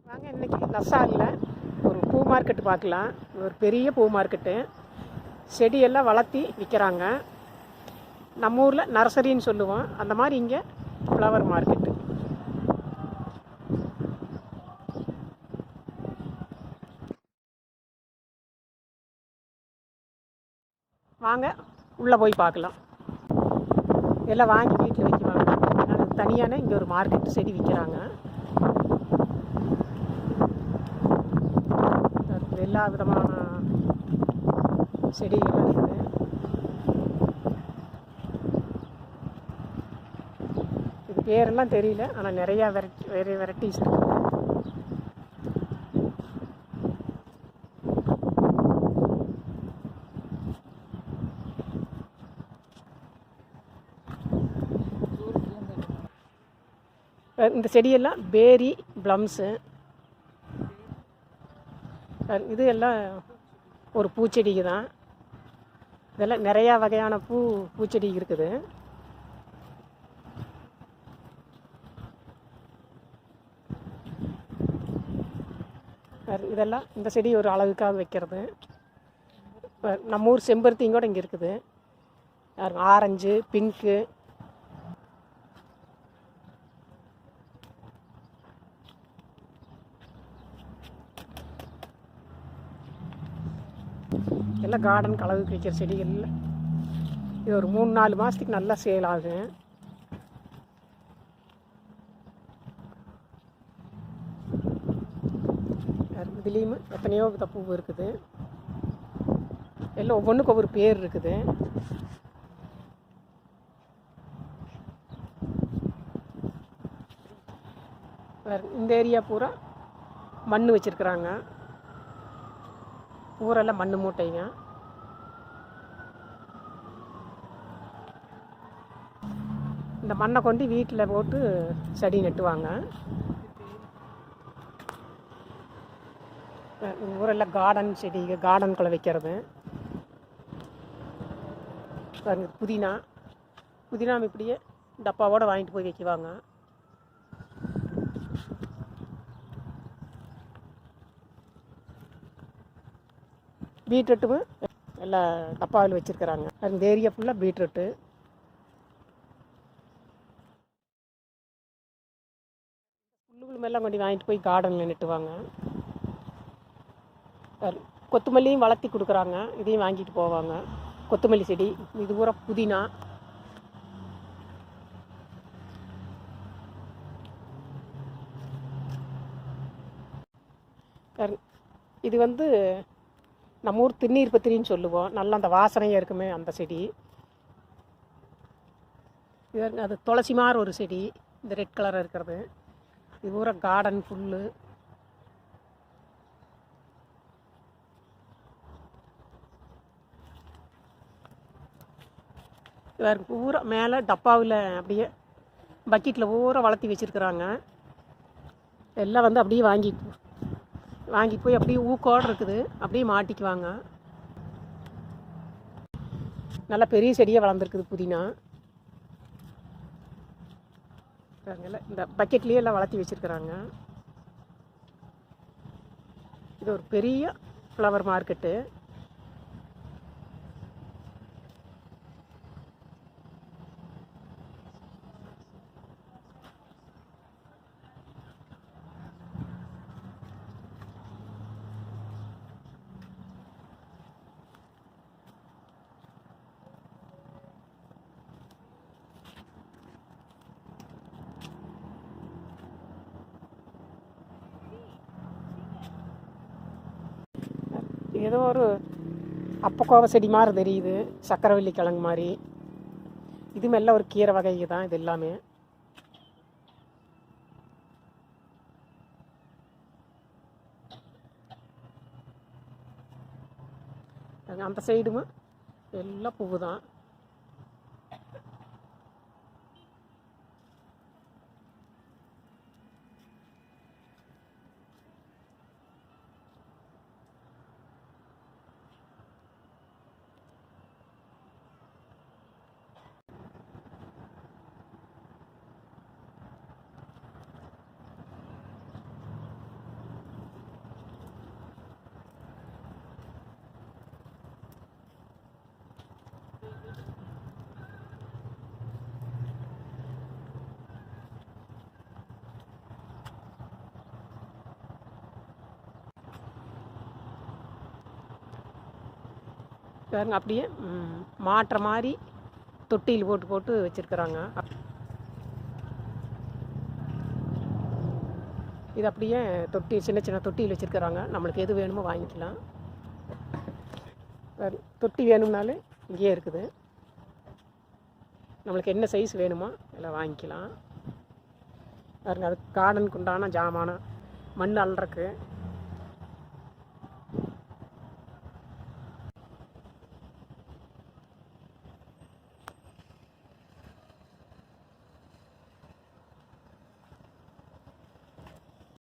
வாங்க இன்றைக்கி லசாலில் ஒரு பூ மார்க்கெட்டு பார்க்கலாம். ஒரு பெரிய பூ மார்க்கெட்டு. செடியெல்லாம் வளர்த்தி விற்கிறாங்க. நம்ம ஊரில் நர்சரின்னு சொல்லுவோம், அந்த மாதிரி இங்கே ஃப்ளவர் மார்க்கெட்டு. வாங்க உள்ளே போய் பார்க்கலாம். எல்லாம் வாங்கி வீட்டில் வைக்குவாங்க. அது தனியான இங்கே ஒரு மார்க்கெட்டு செடி விற்கிறாங்க. எல்லா விதமான செடிகள் இருக்குது. இது பேரெல்லாம் தெரியல, ஆனால் நிறையா வேறு வெரைட்டிஸ் இருக்குது. இந்த செடியெல்லாம் பேரி ப்ளம்ஸு. இது எல்லாம் ஒரு பூச்செடிக்கு தான். இதெல்லாம் நிறையா வகையான பூச்செடி இருக்குது. இதெல்லாம் இந்த செடி ஒரு அளவுக்காக வைக்கிறது. நம்ம ஊர் செம்பருத்தியும் கூட இங்கே இருக்குது. Orange, pink. எல்லாம் கார்டன் கலவுக்கு வைக்கிற செடிகள். இது ஒரு 3-4 மாதத்துக்கு நல்லா சேல் ஆகும். இதுலேயும் எத்தனையோ வித பூ இருக்குது. எல்லாம் ஒவ்வொன்றுக்கு ஒவ்வொரு பேர் இருக்குது. இந்த ஏரியா பூரா மண் வச்சுருக்குறாங்க. ஊரெல்லாம் மண் மூட்டைங்க. இந்த மண்ணை கொண்டு வீட்டில் போட்டு செடி நட்டுவாங்க. ஊரெல்லாம் கார்டன் செடி, கார்டனுக்குள்ளே வைக்கிறது. புதினா இப்படியே டப்பாவோடு வாங்கிட்டு போய் வைக்குவாங்க. பீட்ரூட்டும் எல்லாம் டப்பாவில் வச்சுருக்குறாங்க. அந்த ஏரியா ஃபுல்லாக பீட்ரூட்டு. புல்லுமெல்லாம் கொண்டு வாங்கிட்டு போய் கார்டனில் நட்டுவாங்க. கொத்தமல்லியும் வளர்த்தி கொடுக்குறாங்க. இதையும் வாங்கிட்டு போவாங்க. கொத்தமல்லி செடி. இது பூரா புதினா. இது நம்ம ஊர் திருநீர் பத்திரின்னு சொல்லுவோம். நல்லா அந்த வாசனையாக இருக்குமே அந்த செடி. இது அது துளசி மாதிரி ஒரு செடி. இந்த ரெட் கலராக இருக்கிறது. இது பூரா கார்டன் ஃபுல்லு. பூரா மேலே டப்பாவில் அப்படியே பக்கெட்டில் பூரா வளர்த்தி வச்சுருக்குறாங்க. எல்லாம் அப்படியே வாங்கிட்டு போய் அப்படியே ஊக்கோடு இருக்குது. அப்படியே மாட்டிக்குவாங்க. நல்லா பெரிய செடியாக வளர்ந்துருக்குது புதினா. இந்த பக்கெட்லேயே எல்லாம் வளர்த்தி வச்சுருக்குறாங்க. இது ஒரு பெரிய ஃப்ளவர் மார்க்கெட்டு. ஏதோ ஒரு அப்பக்கோவ செடி மாதிரி தெரியுது, சக்கரவள்ளி கிழங்கு மாதிரி. இது மெல்ல ஒரு கீரை வகை தான் இது எல்லாமே. அந்த சைடும் எல்லாம் பூவு தான். பாருங்க அப்படியே மாட்டுற மாதிரி தொட்டியில் போட்டு போட்டு வச்சுருக்குறாங்க. இது அப்படியே தொட்டி சின்ன சின்ன தொட்டியில் வச்சுருக்குறாங்க. நம்மளுக்கு எது வேணுமோ வாங்கிக்கலாம். தொட்டி வேணும்னாலும் இங்கேயே இருக்குது. நம்மளுக்கு என்ன சைஸ் வேணுமோ எல்லாம் வாங்கிக்கலாம். பாருங்க, அது கார்டனுக்கு உண்டான ஜாமானம், மண் அள்ளுறக்கு